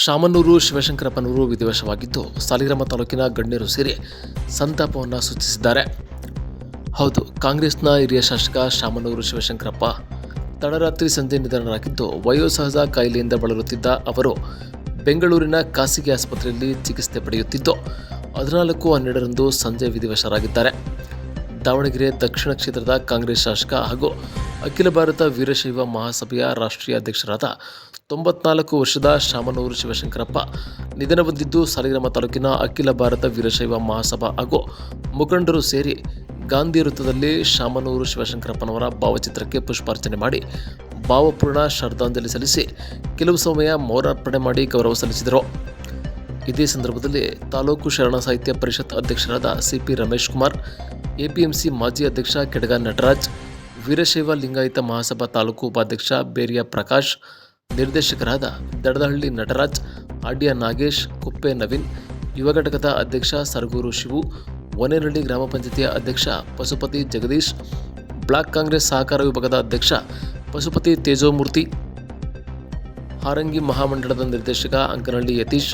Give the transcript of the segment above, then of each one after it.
ಶಾಮನೂರು ಶಿವಶಂಕರಪ್ಪನವರು ವಿಧಿವಶವಾಗಿದ್ದು ಸಾಲಿಗ್ರಾಮ ತಾಲೂಕಿನ ಗಣ್ಯರು ಸೇರಿ ಸಂತಾಪವನ್ನು ಸೂಚಿಸಿದ್ದಾರೆ. ಹೌದು, ಕಾಂಗ್ರೆಸ್ನ ಹಿರಿಯ ಶಾಸಕ ಶಾಮನೂರು ಶಿವಶಂಕರಪ್ಪ ತಡರಾತ್ರಿ ಸಂಜೆ ನಿಧನರಾಗಿದ್ದು, ವಯೋಸಹಜ ಕಾಯಿಲೆಯಿಂದ ಬಳಲುತ್ತಿದ್ದ ಅವರು ಬೆಂಗಳೂರಿನ ಖಾಸಗಿ ಆಸ್ಪತ್ರೆಯಲ್ಲಿ ಚಿಕಿತ್ಸೆ ಪಡೆಯುತ್ತಿದ್ದು 14/12ರಂದು ಸಂಜೆ ವಿಧಿವಶರಾಗಿದ್ದಾರೆ. ದಾವಣಗೆರೆ ದಕ್ಷಿಣ ಕ್ಷೇತ್ರದ ಕಾಂಗ್ರೆಸ್ ಶಾಸಕ ಹಾಗೂ ಅಖಿಲ ಭಾರತ ವೀರಶೈವ ಮಹಾಸಭೆಯ ರಾಷ್ಟ್ರೀಯ ಅಧ್ಯಕ್ಷರಾದ 94 ವರ್ಷದ ಶಾಮನೂರು ಶಿವಶಂಕರಪ್ಪ ನಿಧನ ಹೊಂದಿದ್ದು, ಸಾಲಿಗ್ರಾಮ ತಾಲೂಕಿನ ಅಖಿಲ ಭಾರತ ವೀರಶೈವ ಮಹಾಸಭಾ ಹಾಗೂ ಮುಖಂಡರು ಸೇರಿ ಗಾಂಧಿ ವೃತ್ತದಲ್ಲಿ ಶಾಮನೂರು ಶಿವಶಂಕರಪ್ಪನವರ ಭಾವಚಿತ್ರಕ್ಕೆ ಪುಷ್ಪಾರ್ಚನೆ ಮಾಡಿ ಭಾವಪೂರ್ಣ ಶ್ರದ್ಧಾಂಜಲಿ ಸಲ್ಲಿಸಿ ಕೆಲವು ಸಮಯ ಮೌನಾರ್ಪಣೆ ಮಾಡಿ ಗೌರವ ಸಲ್ಲಿಸಿದರು. ಇದೇ ಸಂದರ್ಭದಲ್ಲಿ ತಾಲೂಕು ಶರಣ ಸಾಹಿತ್ಯ ಪರಿಷತ್ ಅಧ್ಯಕ್ಷರಾದ ಸಿಪಿ ರಮೇಶ್ ಕುಮಾರ್, ಎಪಿಎಂಸಿ ಮಾಜಿ ಅಧ್ಯಕ್ಷ ಕೆಡಗ ನಟರಾಜ್, ವೀರಶೈವ ಲಿಂಗಾಯತ ಮಹಾಸಭಾ ತಾಲೂಕು ಉಪಾಧ್ಯಕ್ಷ ಬೇರಿಯ ಪ್ರಕಾಶ್, ನಿರ್ದೇಶಕರಾದ ದಡದಹಳ್ಳಿ ನಟರಾಜ್, ಆಡ್ಯ ನಾಗೇಶ್, ಕುಪ್ಪೆ ನವೀನ್, ಯುವ ಘಟಕದ ಅಧ್ಯಕ್ಷ ಸರಗೂರು ಶಿವು, ವನೇನಹಳ್ಳಿ ಗ್ರಾಮ ಪಂಚಾಯತಿಯ ಅಧ್ಯಕ್ಷ ಪಶುಪತಿ ಜಗದೀಶ್, ಬ್ಲಾಕ್ ಕಾಂಗ್ರೆಸ್ ಸಹಕಾರ ವಿಭಾಗದ ಅಧ್ಯಕ್ಷ ಪಶುಪತಿ ತೇಜೋಮೂರ್ತಿ, ಹಾರಂಗಿ ಮಹಾಮಂಡಳದ ನಿರ್ದೇಶಕ ಅಂಕನಹಳ್ಳಿ ಯತೀಶ್,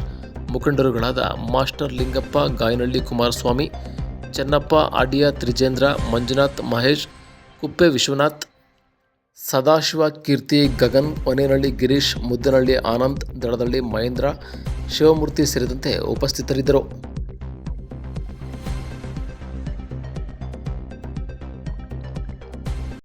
ಮುಖಂಡರುಗಳಾದ ಮಾಸ್ಟರ್ ಲಿಂಗಪ್ಪ, ಗಾಯನಹಳ್ಳಿ ಕುಮಾರಸ್ವಾಮಿ, ಚೆನ್ನಪ್ಪ, ಆಡ್ಯ ತ್ರಿಜೇಂದ್ರ, ಮಂಜುನಾಥ್, ಮಹೇಶ್, ಕುಪ್ಪೆ ವಿಶ್ವನಾಥ್, ಸದಾಶಿವ, ಕೀರ್ತಿ, ಗಗನ್, ವನೇನಹಳ್ಳಿ ಗಿರೀಶ್, ಮುದ್ದನಹಳ್ಳಿ ಆನಂದ್, ದಡದಹಳ್ಳಿ ಮಹೇಂದ್ರ, ಶಿವಮೂರ್ತಿ ಸೇರಿದಂತೆ ಉಪಸ್ಥಿತರಿದ್ದರು.